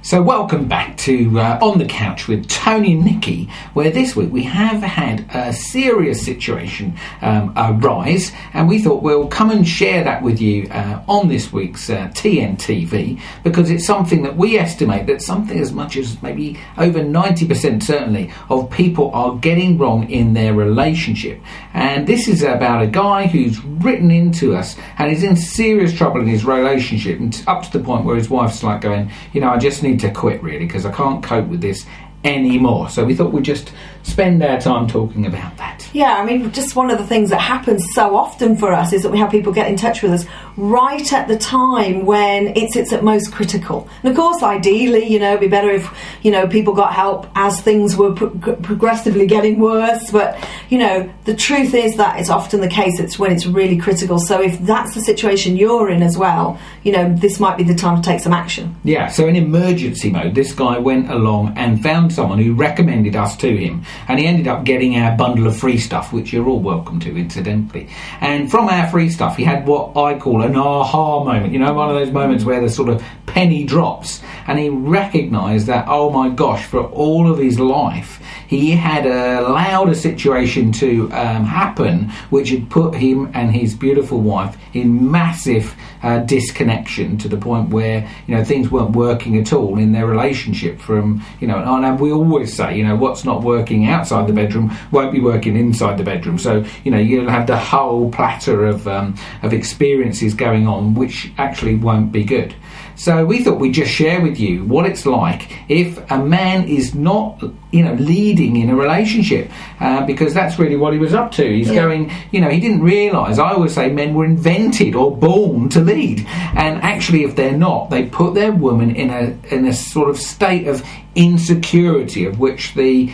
So welcome back to On the Couch with Tony and Nikki, where this week we have had a serious situation arise, and we thought we'll come and share that with you on this week's TNTV, because it's something that we estimate that something as much as maybe over 90% certainly of people are getting wrong in their relationship. And this is about a guy who's written into us and is in serious trouble in his relationship, and up to the point where his wife's like going, you know, I just need to quit really because I can't cope with this anymore. So we thought we'd just spend our time talking about that. Yeah, I mean, just one of the things that happens so often for us is that we have people get in touch with us right at the time when it's at most critical. And of course, ideally, you know, it'd be better if, you know, people got help as things were progressively getting worse. But, you know, the truth is that it's often the case it's when it's really critical. So if that's the situation you're in as well, you know, this might be the time to take some action. Yeah, so in emergency mode, this guy went along and found someone who recommended us to him, and he ended up getting our bundle of free stuff, which you're all welcome to, incidentally. And from our free stuff, he had what I call an aha moment, you know, one of those moments where the sort of penny drops, and he recognised that, oh my gosh, for all of his life, he had allowed a situation to happen which had put him and his beautiful wife in massive disconnection, to the point where, you know, things weren't working at all in their relationship. From, you know, and we always say, you know, what's not working outside the bedroom won't be working inside the bedroom. So, you know, you'll have the whole platter of experiences going on which actually won't be good. So we thought we'd just share with you what it's like if a man is not, you know, leading in a relationship, because that's really what he was up to. He's going, you know, he didn't realise, I always say men were invented or born to lead, and actually if they're not, they put their woman in a sort of state of insecurity, of which the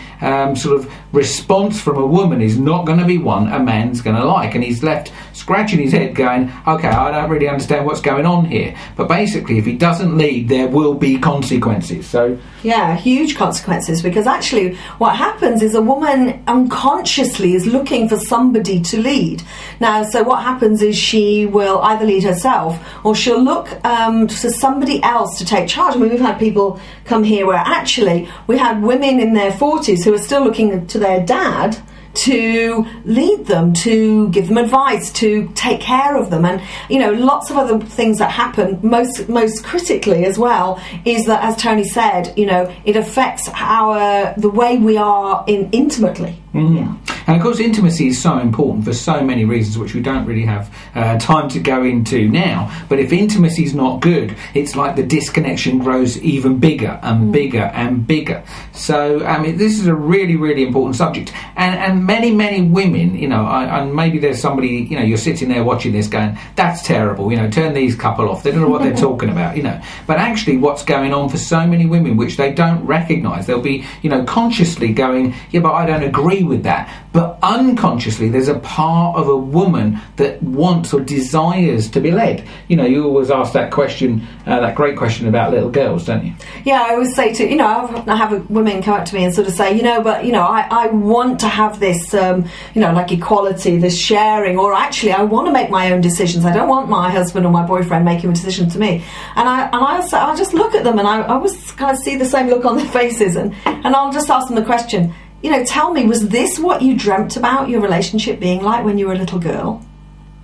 sort of response from a woman is not going to be one a man's going to like, and he's left scratching his head going, okay, I don't really understand what's going on here. But basically, if he doesn't lead, there will be consequences. So yeah, huge consequences, because actually what happens is a woman unconsciously is looking for somebody to lead. Now, so what happens is she will either lead herself or she'll look to somebody else to take charge. I mean, we've had people come here where actually we had women in their 40s who are still looking to their dad to lead them, to give them advice, to take care of them. And, you know, lots of other things that happen, most critically as well, is that, as Tony said, you know, it affects the way we are intimately. Mm. Yeah. And of course, intimacy is so important for so many reasons, which we don't really have time to go into now. But if intimacy is not good, it's like the disconnection grows even bigger and bigger and bigger. So, I mean, this is a really, really important subject. And many, many women, you know, and maybe there's somebody, you know, you're sitting there watching this going, that's terrible, you know, turn these couple off. They don't know what they're talking about, you know. But actually what's going on for so many women, which they don't recognise, they'll be, you know, consciously going, yeah, but I don't agree with that. But unconsciously, there's a part of a woman that wants or desires to be led. You know, you always ask that question, that great question about little girls, don't you? Yeah, I always say to, you know, I have women come up to me and sort of say, you know, but, you know, I want to have this, you know, like equality, this sharing, or actually I want to make my own decisions. I don't want my husband or my boyfriend making a decision to me. And I just look at them, and I always kind of see the same look on their faces, and I'll just ask them the question, you know, tell me, was this what you dreamt about your relationship being like when you were a little girl?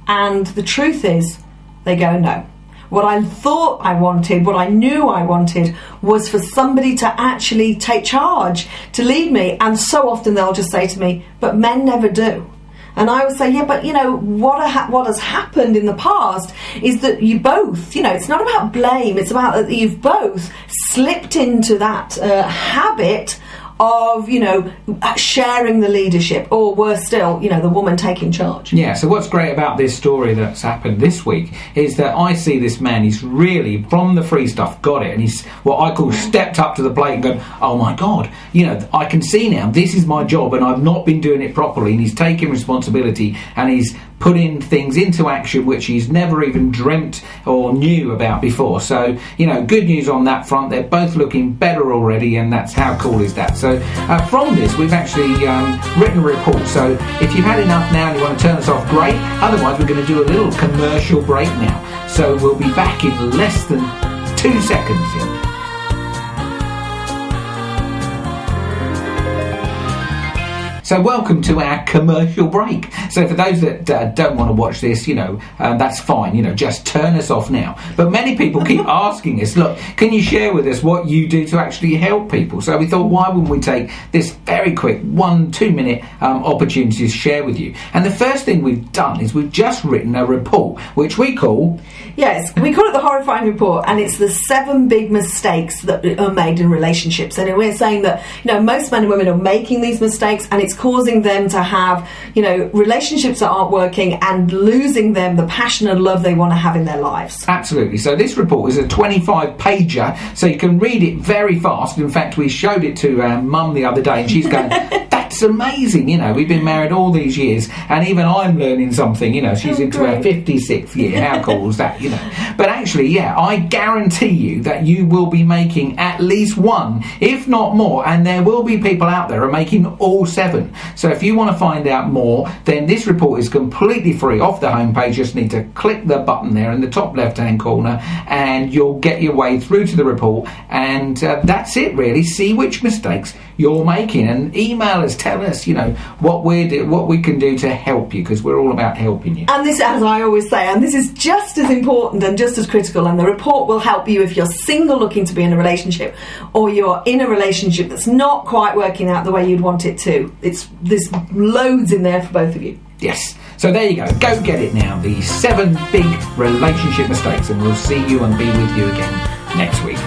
And the truth is, they go, no. What I thought I wanted, what I knew I wanted, was for somebody to actually take charge, to lead me. And so often they'll just say to me, but men never do. And I would say, yeah, but, you know, what has happened in the past is that you both, you know, it's not about blame, it's about that you've both slipped into that habit of, you know, sharing the leadership, or worse still, you know, the woman taking charge. Yeah, so what's great about this story that's happened this week is that I see this man, he's really, from the free stuff, got it, and he's what I call stepped up to the plate and gone, oh my God, you know, I can see now, this is my job and I've not been doing it properly, and he's taking responsibility and he's putting things into action which he's never even dreamt or knew about before. So, you know, good news on that front. They're both looking better already, and that's how cool is that. So from this, we've actually written a report. So if you've had enough now and you want to turn us off, great. Otherwise, we're going to do a little commercial break now. So we'll be back in less than 2 seconds. So welcome to our commercial break. So for those that don't want to watch this, that's fine. Just turn us off now. But many people keep asking us, look, can you share with us what you do to actually help people? So we thought, why wouldn't we take this very quick 1-2 minute opportunity to share with you? And the first thing we've done is we've just written a report, which we call... Yes, we call it the Horrifying Report, and it's the 7 big mistakes that are made in relationships. And we're saying that, most men and women are making these mistakes, and it's causing them to have, relationships that aren't working and losing them the passion and love they want to have in their lives. Absolutely. So this report is a 25-pager, so you can read it very fast. In fact, we showed it to our mum the other day, and she's going... It's amazing, we've been married all these years, and even I'm learning something, she's into her 56th year. How cool is that, But actually, I guarantee you that you will be making at least one, if not more, and there will be people out there who are making all 7. So if you want to find out more, then this report is completely free off the homepage. You just need to click the button there in the top left-hand corner, and you'll get your way through to the report, and that's it, really. See which mistakes you're making, and email us, tell us, what we can do to help you, because we're all about helping you. And this, as I always say, and this is just as important and just as critical, and the report will help you if you're single looking to be in a relationship, or you're in a relationship that's not quite working out the way you'd want it to. There's loads in there for both of you. Yes. So there you go. Go get it now. The 7 big relationship mistakes, and we'll see you and be with you again next week.